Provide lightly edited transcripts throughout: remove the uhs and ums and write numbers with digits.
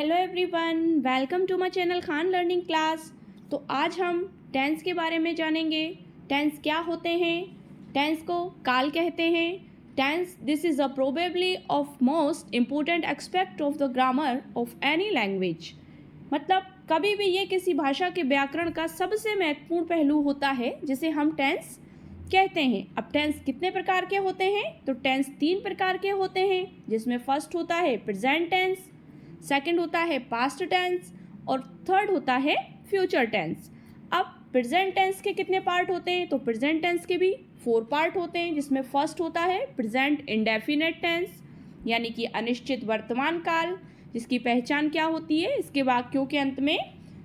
Hello everyone, welcome to my channel Khan learning class. तो आज हम टेंस के बारे में जानेंगे। टेंस क्या होते हैं, टेंस को काल कहते हैं। Tense this is a probably of most important aspect of the grammar of any language. मतलब कभी भी ये किसी भाषा के व्याकरण का सबसे महत्वपूर्ण पहलू होता है जिसे हम टेंस कहते हैं। अब टेंस कितने प्रकार के होते हैं? तो टेंस 3 प्रकार के होते हैं, जिसमें फर्स्ट होता है प्रेजेंट टेंस, सेकंड होता है पास्ट टेंस और थर्ड होता है फ्यूचर टेंस। अब प्रेजेंट टेंस के कितने पार्ट होते हैं? तो प्रेजेंट टेंस के भी 4 पार्ट होते हैं, जिसमें फर्स्ट होता है प्रेजेंट इंडेफिनिट टेंस, यानी कि अनिश्चित वर्तमान काल, जिसकी पहचान क्या होती है? इसके वाक्यों के अंत में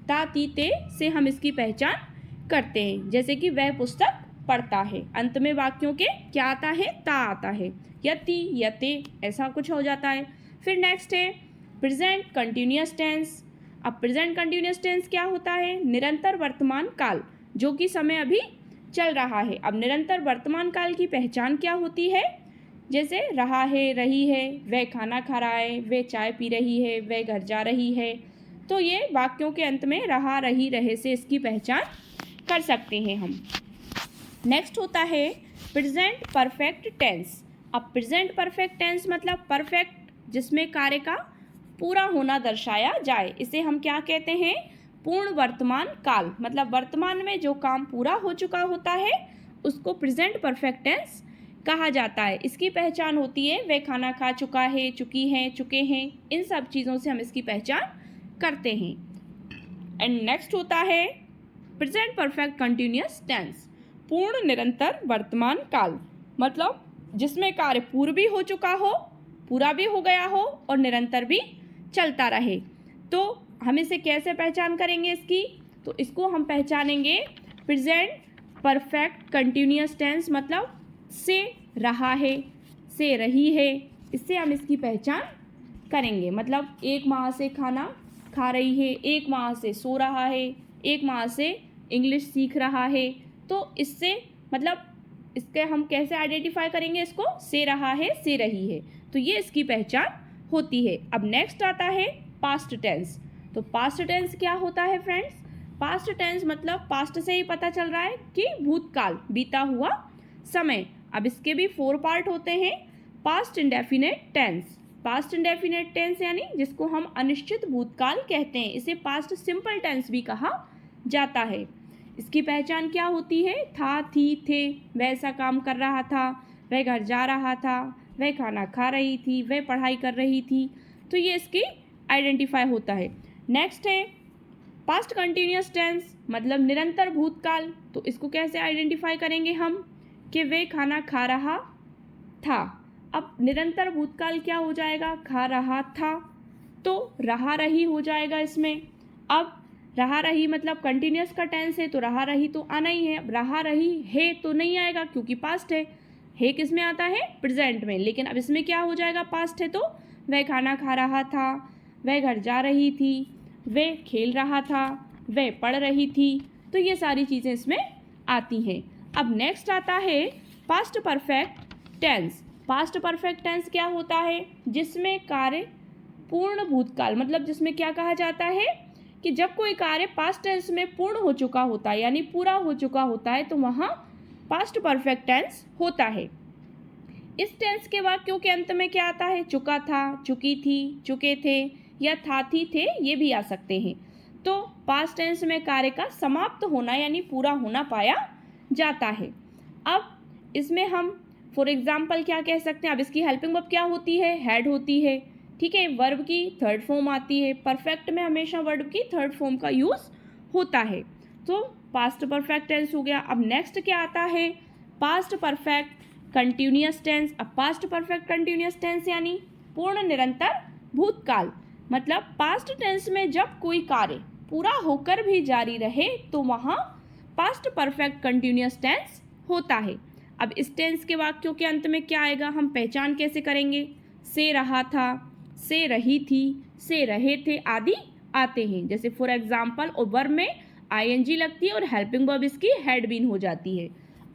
ता ती ते से हम इसकी पहचान करते हैं। जैसे कि वह पुस्तक पढ़ता है, अंत में वाक्यों के क्या आता है? ता आता है, या ती या ते ऐसा कुछ हो जाता है। फिर नेक्स्ट है प्रेजेंट कंटिन्यूअस टेंस। अब प्रेजेंट कंटिन्यूअस टेंस क्या होता है? निरंतर वर्तमान काल, जो कि समय अभी चल रहा है। अब निरंतर वर्तमान काल की पहचान क्या होती है? जैसे रहा है, रही है, वह खाना खा रहा है, वह चाय पी रही है, वह घर जा रही है। तो ये वाक्यों के अंत में रहा, रही, रहे से इसकी पहचान कर सकते हैं हम। नेक्स्ट होता है प्रेजेंट परफेक्ट टेंस। अब प्रेजेंट परफेक्ट टेंस मतलब परफेक्ट, जिसमें कार्य का पूरा होना दर्शाया जाए। इसे हम क्या कहते हैं? पूर्ण वर्तमान काल। मतलब वर्तमान में जो काम पूरा हो चुका होता है उसको प्रेजेंट परफेक्ट टेंस कहा जाता है। इसकी पहचान होती है वह खाना खा चुका है, चुकी हैं, चुके हैं, इन सब चीज़ों से हम इसकी पहचान करते हैं। एंड नेक्स्ट होता है प्रेजेंट परफेक्ट कंटिन्यूअस टेंस, पूर्ण निरंतर वर्तमान काल। मतलब जिसमें कार्य पूर्व भी हो चुका हो, पूरा भी हो गया हो और निरंतर भी चलता रहे। तो हम इसे कैसे पहचान करेंगे इसकी? तो इसको हम पहचानेंगे प्रेजेंट परफेक्ट कंटिन्यूअस टेंस, मतलब से रहा है, से रही है, इससे हम इसकी पहचान करेंगे। मतलब 1 माह से खाना खा रही है, 1 माह से सो रहा है, 1 माह से इंग्लिश सीख रहा है। तो इससे मतलब इसके हम कैसे आइडेंटिफाई करेंगे? इसको से रहा है, से रही है, तो ये इसकी पहचान होती है। अब नेक्स्ट आता है पास्ट टेंस। तो पास्ट टेंस क्या होता है फ्रेंड्स? पास्ट टेंस मतलब पास्ट से ही पता चल रहा है कि भूतकाल, बीता हुआ समय। अब इसके भी 4 पार्ट होते हैं। Past indefinite tense, past indefinite tense यानी जिसको हम अनिश्चित भूतकाल कहते हैं। इसे पास्ट सिंपल टेंस भी कहा जाता है। इसकी पहचान क्या होती है? था, थी, थे, वह ऐसा काम कर रहा था, वह घर जा रहा था, वह खाना खा रही थी, वह पढ़ाई कर रही थी। तो ये इसकी आइडेंटिफाई होता है। नेक्स्ट है पास्ट कंटिन्यूअस टेंस, मतलब निरंतर भूतकाल। तो इसको कैसे आइडेंटिफाई करेंगे हम? कि वह खाना खा रहा था। अब निरंतर भूतकाल क्या हो जाएगा? खा रहा था, तो रहा रही हो जाएगा इसमें। अब रहा रही मतलब कंटिन्यूअस का टेंस है, तो रहा रही तो आना ही है। रहा रही है तो नहीं आएगा क्योंकि पास्ट है किस में आता है? प्रेजेंट में। लेकिन अब इसमें क्या हो जाएगा? पास्ट है, तो वह खाना खा रहा था, वह घर जा रही थी, वह खेल रहा था, वह पढ़ रही थी। तो ये सारी चीज़ें इसमें आती हैं। अब नेक्स्ट आता है past perfect tense. Past perfect tense क्या होता है? जिसमें कार्य पूर्ण भूतकाल, मतलब जिसमें क्या कहा जाता है कि जब कोई कार्य पास्ट टेंस में पूर्ण हो चुका होता है, यानी पूरा हो चुका होता है, तो वहाँ पास्ट परफेक्ट टेंस होता है। इस टेंस के वाक्यों के अंत में क्या आता है? चुका था, चुकी थी, चुके थे, या था, थी, थे, ये भी आ सकते हैं। तो पास्ट टेंस में कार्य का समाप्त होना यानी पूरा होना पाया जाता है। अब इसमें हम फॉर एग्जाम्पल क्या कह सकते हैं? अब इसकी हेल्पिंग वर्ब क्या होती है? हैड होती है, ठीक है। वर्ब की थर्ड फॉर्म आती है। परफेक्ट में हमेशा वर्ब की थर्ड फॉर्म का यूज़ होता है। तो पास्ट परफेक्ट टेंस हो गया। अब नेक्स्ट क्या आता है? Past perfect continuous tense. अब पास्ट परफेक्ट कंटिन्यूअस टेंस यानी पूर्ण निरंतर भूतकाल। मतलब पास्ट टेंस में जब कोई कार्य पूरा होकर भी जारी रहे तो वहाँ पास्ट परफेक्ट कंटिन्यूअस टेंस होता है। अब इस टेंस के वाक्यों के अंत में क्या आएगा? हम पहचान कैसे करेंगे? से रहा था, से रही थी, से रहे थे आदि आते हैं। जैसे फॉर एग्जाम्पल और वर्ब में आईएनजी लगती है और हेल्पिंग वर्ब इसकी हैड बीन हो जाती है।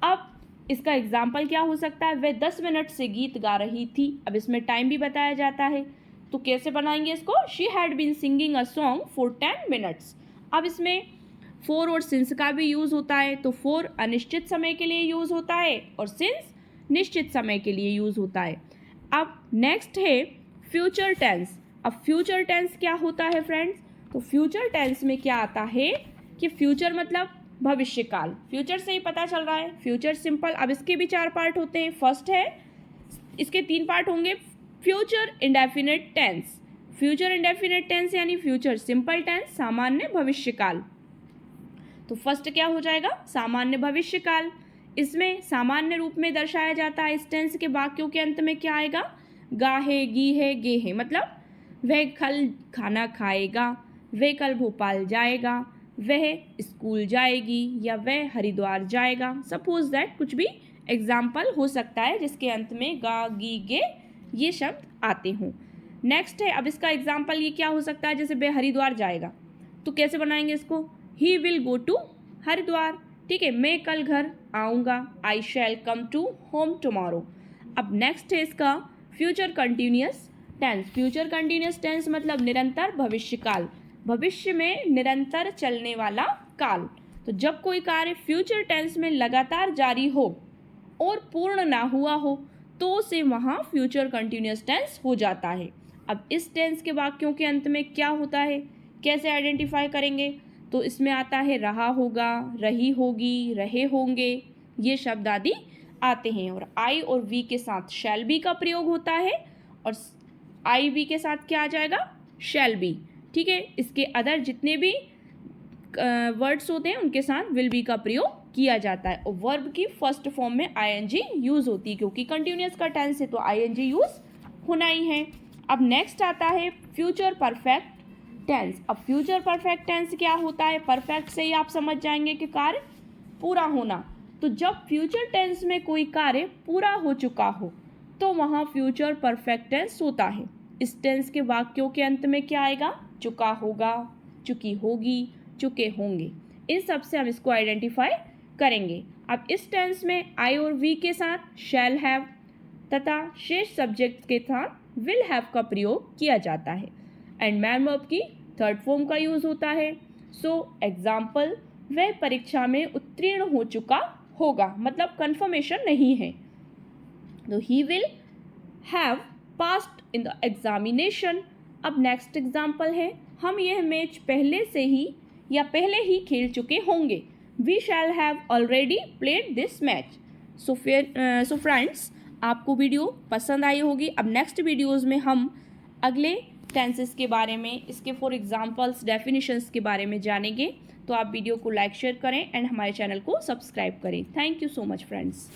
अब इसका एग्जाम्पल क्या हो सकता है? वह 10 मिनट से गीत गा रही थी। अब इसमें टाइम भी बताया जाता है तो कैसे बनाएंगे इसको? She had been singing a song for 10 minutes. अब इसमें फॉर और सिंस का भी यूज़ होता है। तो फॉर अनिश्चित समय के लिए यूज़ होता है और सिंस निश्चित समय के लिए यूज़ होता है। अब नेक्स्ट है फ्यूचर टेंस। अब फ्यूचर टेंस क्या होता है फ्रेंड्स? तो फ्यूचर टेंस में क्या आता है कि फ्यूचर मतलब भविष्यकाल। फ्यूचर से ही पता चल रहा है, फ्यूचर सिंपल। अब इसके भी 4 पार्ट होते हैं। फर्स्ट है, इसके 3 पार्ट होंगे, future indefinite tense. Future indefinite tense यानी फ्यूचर सिंपल टेंस, सामान्य भविष्यकाल। तो फर्स्ट क्या हो जाएगा? सामान्य भविष्यकाल। इसमें सामान्य रूप में दर्शाया जाता है। इस टेंस के वाक्यों के अंत में क्या आएगा? गा है, गी है, गे है। मतलब वह कल खाना खाएगा, वह कल भोपाल जाएगा, वह स्कूल जाएगी या वह हरिद्वार जाएगा। सपोज दैट कुछ भी एग्जाम्पल हो सकता है जिसके अंत में गा, गी, गे ये शब्द आते हों। नेक्स्ट है, अब इसका एग्जाम्पल ये क्या हो सकता है? जैसे वह हरिद्वार जाएगा, तो कैसे बनाएंगे इसको? He will go to Haridwar. ठीक है, मैं कल घर आऊँगा, I shall come to home tomorrow. अब नेक्स्ट है इसका future continuous tense. Future continuous tense मतलब निरंतर भविष्यकाल, भविष्य में निरंतर चलने वाला काल। तो जब कोई कार्य फ्यूचर टेंस में लगातार जारी हो और पूर्ण ना हुआ हो तो उसे वहाँ फ्यूचर कंटिन्यूअस टेंस हो जाता है। अब इस टेंस के वाक्यों के अंत में क्या होता है, कैसे आइडेंटिफाई करेंगे? तो इसमें आता है रहा होगा, रही होगी, रहे होंगे, ये शब्द आदि आते हैं। और आई और वी के साथ शैल बी का प्रयोग होता है और आई बी के साथ क्या आ जाएगा? Shall be. ठीक है, इसके अदर जितने भी वर्ड्स होते हैं उनके साथ विल बी का प्रयोग किया जाता है। और वर्ब की फर्स्ट फॉर्म में आईएनजी यूज होती है, क्योंकि कंटिन्यूअस का टेंस है तो आईएनजी यूज होना ही है। अब नेक्स्ट आता है फ्यूचर परफेक्ट टेंस। अब फ्यूचर परफेक्ट टेंस क्या होता है? परफेक्ट से ही आप समझ जाएंगे कि कार्य पूरा होना। तो जब फ्यूचर टेंस में कोई कार्य पूरा हो चुका हो तो वहाँ फ्यूचर परफेक्ट टेंस होता है। इस टेंस के वाक्यों के अंत में क्या आएगा? चुका होगा, चुकी होगी, चुके होंगे। इन सब से हम इसको आइडेंटिफाई करेंगे। अब इस टेंस में आई और वी के साथ शैल हैव तथा शेष सब्जेक्ट के साथ विल हैव का प्रयोग किया जाता है। एंड मैन वर्ब की थर्ड फॉर्म का यूज होता है। सो एग्जाम्पल, वह परीक्षा में उत्तीर्ण हो चुका होगा, मतलब कंफर्मेशन नहीं है। तो he will have passed in the examination. अब नेक्स्ट एग्जाम्पल है, हम यह मैच पहले से ही या पहले ही खेल चुके होंगे। We shall have already played this match. So friends, आपको वीडियो पसंद आई होगी। अब नेक्स्ट वीडियोज़ में हम अगले टेंसेस के बारे में, इसके फॉर एग्जाम्पल्स, डेफिनेशंस के बारे में जानेंगे। तो आप वीडियो को लाइक शेयर करें एंड हमारे चैनल को सब्सक्राइब करें। Thank you so much friends.